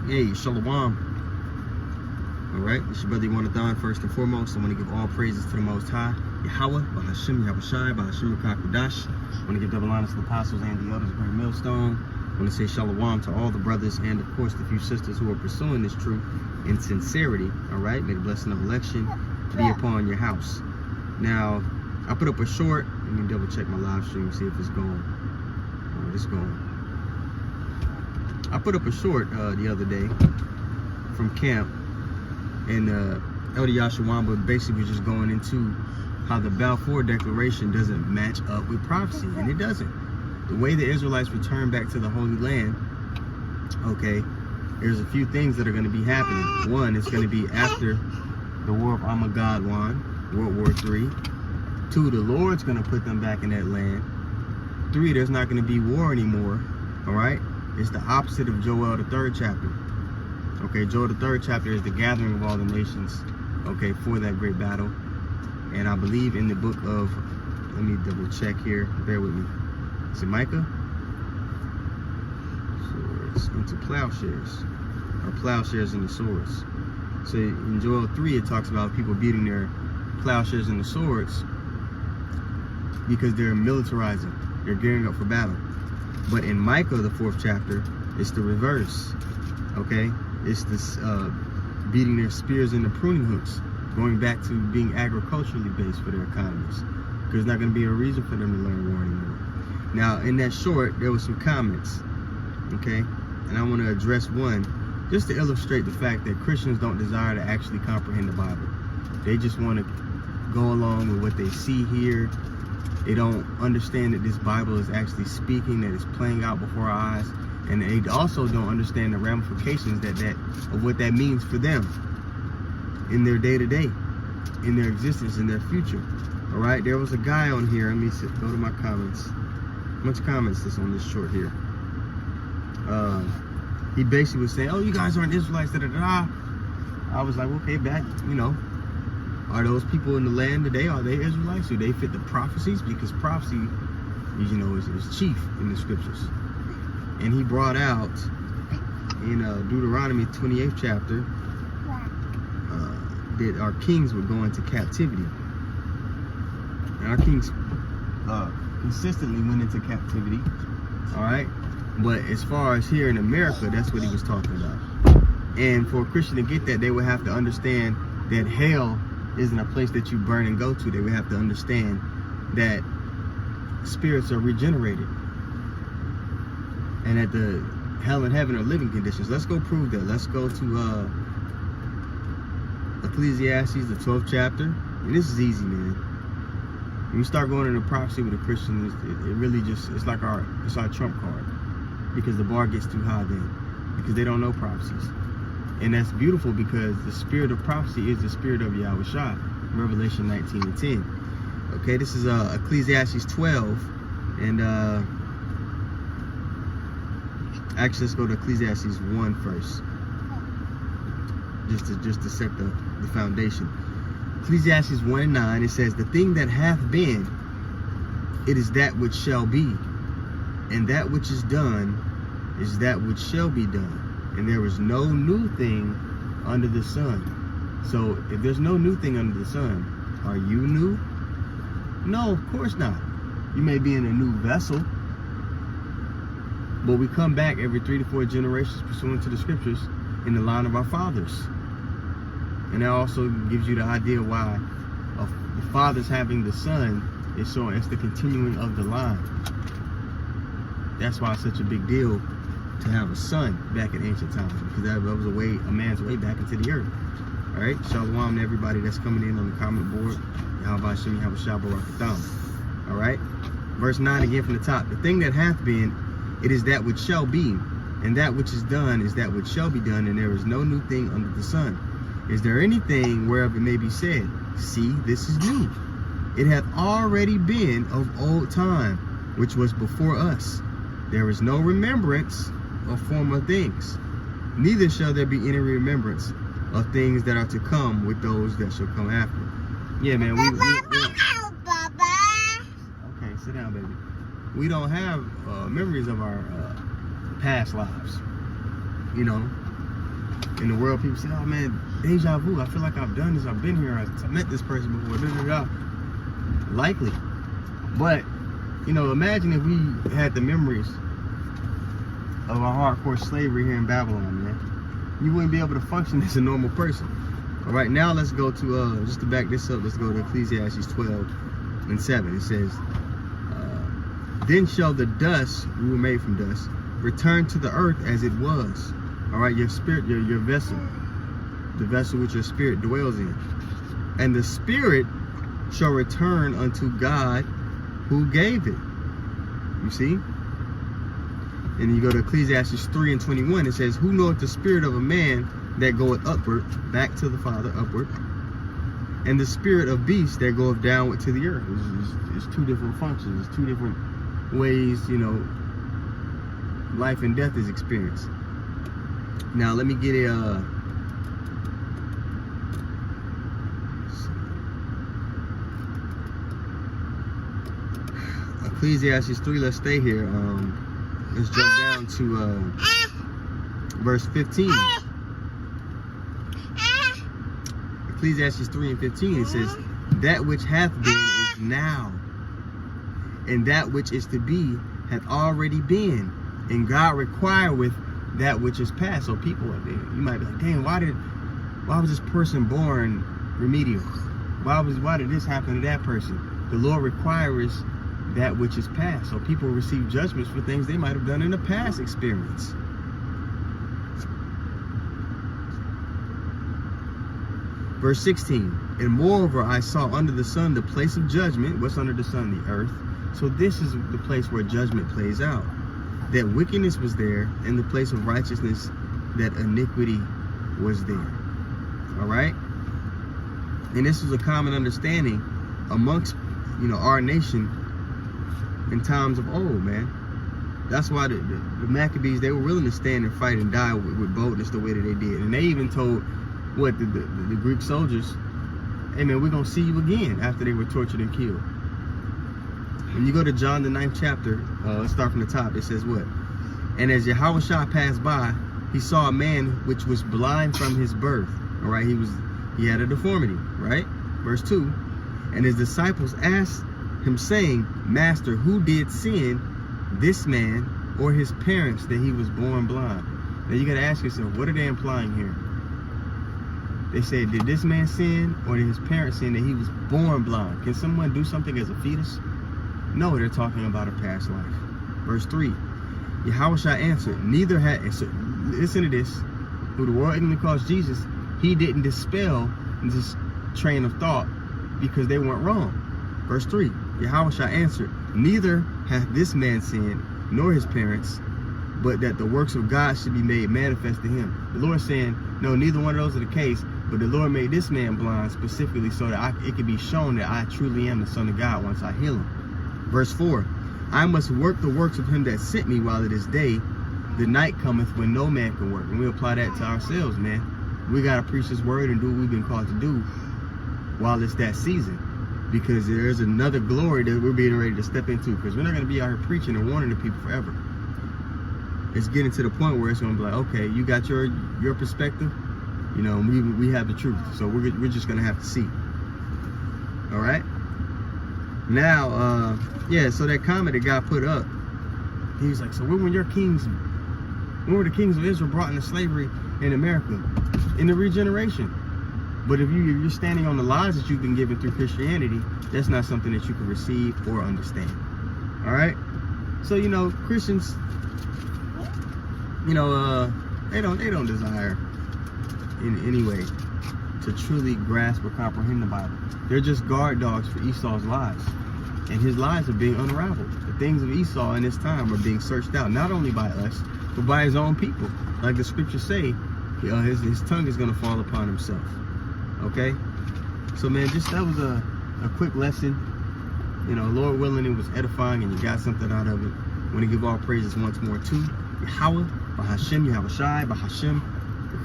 Hey, Shalom. Alright, it's your brother Yonathan. First and foremost, I want to give all praises to the Most High, Yahweh, Bahashim, Yahushai, Bahashim, Kakudash. I want to give double honors to the apostles and the elders of Great Millstone. I want to say Shalom to all the brothers and, of course, the few sisters who are pursuing this truth in sincerity. Alright, may the blessing of election be upon your house. Now, I put up a short. Let me double check my live stream, see if it's going. Oh, it's going. I put up a short the other day from camp, and Elder Yashawamba basically was just going into how the Balfour Declaration doesn't match up with prophecy, and it doesn't. The way the Israelites return back to the Holy Land, okay, there's a few things that are going to be happening. One, it's going to be after the War of Armageddon, World War III. Two, the Lord's going to put them back in that land. Three, there's not going to be war anymore, all right? It's the opposite of Joel, the 3rd chapter. Okay, Joel, the 3rd chapter is the gathering of all the nations, okay, for that great battle. And I believe in the book of, let me double check here, bear with me. Is it Micah? Swords into plowshares, or plowshares into swords. So in Joel 3, it talks about people beating their plowshares into swords because they're militarizing, they're gearing up for battle. But in Micah, the 4th chapter, it's the reverse, okay? It's this beating their spears into pruning hooks, going back to being agriculturally based for their economies, because there's not going to be a reason for them to learn war anymore. Now, in that short, there were some comments, okay? And I want to address one, just to illustrate the fact that Christians don't desire to actually comprehend the Bible. They just want to go along with what they see here. They don't understand that this Bible is actually speaking, that it's playing out before our eyes. And they also don't understand the ramifications of what that means for them in their day-to-day, in their existence, in their future. All right, there was a guy on here. Let me go to my comments. How much comments is on this short here? He basically was saying, oh, you guys aren't Israelites, da-da-da. I was like, okay, back, you know, are those people in the land today, are they Israelites? Do they fit the prophecies? Because prophecy, you know, is chief in the scriptures. And he brought out in Deuteronomy 28th chapter that our kings would go into captivity. And our kings consistently went into captivity, all right? But as far as here in America, that's what he was talking about. And for a Christian to get that, they would have to understand that hell isn't a place that you burn and go to. They would have to understand that spirits are regenerated, and that the hell and heaven are living conditions. Let's go prove that. Let's go to Ecclesiastes, the 12th chapter. And this is easy, man. When you start going into prophecy with a Christian, it really just, it's like our trump card, because the bar gets too high then, because they don't know prophecies. And that's beautiful, because the spirit of prophecy is the spirit of Yahushua, Revelation 19:10. Okay, this is Ecclesiastes 12, and actually, let's go to Ecclesiastes 1 first, just to set the foundation. Ecclesiastes 1:9, it says, the thing that hath been, it is that which shall be, and that which is done is that which shall be done, and there is no new thing under the sun. So if there's no new thing under the sun, are you new? No, of course not. You may be in a new vessel, but we come back every 3 to 4 generations pursuant to the scriptures in the line of our fathers. And that also gives you the idea why the fathers having the son is showing it's the continuing of the line. That's why it's such a big deal to have a son back in ancient times, because that was a man's way back into the earth. All right, shalom to everybody that's coming in on the comment board. Yahweh Shem Yahushua Barakatham. All right, verse 9 again from the top. The thing that hath been, it is that which shall be, and that which is done is that which shall be done, and there is no new thing under the sun. Is there anything whereof it may be said, see, this is new? It hath already been of old time, which was before us. There is no remembrance of former things, neither shall there be any remembrance of things that are to come with those that shall come after. Yeah, man. Okay, sit down, baby. We don't have memories of our past lives. You know, in the world, people say, oh man, deja vu. I feel like I've done this. I've been here. I met this person before. Da, da, da. Likely. But, you know, imagine if we had the memories of our hardcore slavery here in Babylon, man. You wouldn't be able to function as a normal person. All right, now let's go to, just to back this up, let's go to Ecclesiastes 12:7. It says, then shall the dust, we were made from dust, return to the earth as it was. All right, your spirit, your vessel, the vessel which your spirit dwells in. And the spirit shall return unto God who gave it. You see? And you go to Ecclesiastes 3:21, it says, who knoweth the spirit of a man that goeth upward, back to the Father, upward, and the spirit of beast that goeth downward to the earth. It's two different functions. It's two different ways, you know, life and death is experienced. Now let me get a Ecclesiastes 3. Let's stay here. Let's jump down to verse 15. Ecclesiastes 3:15. It says, that which hath been is now, and that which is to be hath already been, and God requireth that which is past. So people, you might be like, damn, why was this person born remedial? Why did this happen to that person? The Lord requires that which is past. So people receive judgments for things they might have done in the past experience. Verse 16, and moreover I saw under the sun the place of judgment. What's under the sun? The earth. So this is the place where judgment plays out. That wickedness was there, and the place of righteousness, that iniquity was there. All right? And this was a common understanding amongst, you know, our nation in times of old, man. That's why the Maccabees, they were willing to stand and fight and die with boldness the way that they did. And they even told the Greek soldiers, hey man, we're going to see you again, after they were tortured and killed. When you go to John the 9th chapter, let's start from the top. It says what? And as Yahushua passed by, he saw a man which was blind from his birth. All right, he had a deformity, right? Verse 2, and his disciples asked him, saying, Master, who did sin, this man or his parents, that he was born blind? Now you got to ask yourself, what are they implying here? They say, did this man sin, or did his parents sin that he was born blind? Can someone do something as a fetus? No, they're talking about a past life. Verse 3, Yahushua answered, neither had, so listen to this, who the world ignorantly calls Jesus, he didn't dispel this train of thought because they weren't wrong. Verse 3, Yahushua answered, neither hath this man sinned, nor his parents, but that the works of God should be made manifest to him. The Lord saying, no, neither one of those are the case, but the Lord made this man blind specifically so that it could be shown that I truly am the Son of God once I heal him. Verse 4, I must work the works of him that sent me while it is day. The night cometh when no man can work. And we apply that to ourselves, man. We got to preach his word and do what we've been called to do while it's that season. Because there's another glory that we're being ready to step into. Because we're not going to be out here preaching and warning the people forever. It's getting to the point where it's going to be like, okay, you got your perspective. You know, we have the truth. So we're just going to have to see. All right? Now, yeah, so that comment that God put up, he was like, so when were the kings of Israel brought into slavery in America? In the regeneration. But if you're standing on the lies that you've been given through Christianity, that's not something that you can receive or understand. All right? So, you know, Christians, you know, they don't desire in any way to truly grasp or comprehend the Bible. They're just guard dogs for Esau's lies. And his lies are being unraveled. The things of Esau in this time are being searched out, not only by us, but by his own people. Like the scriptures say, his tongue is going to fall upon himself. Okay? So, man, that was a quick lesson. You know, Lord willing, it was edifying and you got something out of it. I want to give all praises once more to Yahweh, Bahashem, Yahushai, Bahashem,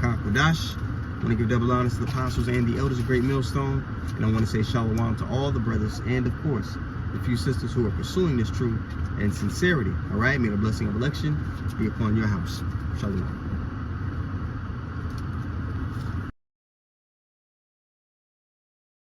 Kodash. I want to give double honors to the apostles and the elders of Great Millstone. And I want to say shalom to all the brothers and, of course, the few sisters who are pursuing this truth and sincerity. All right? May the blessing of election be upon your house. Shalom.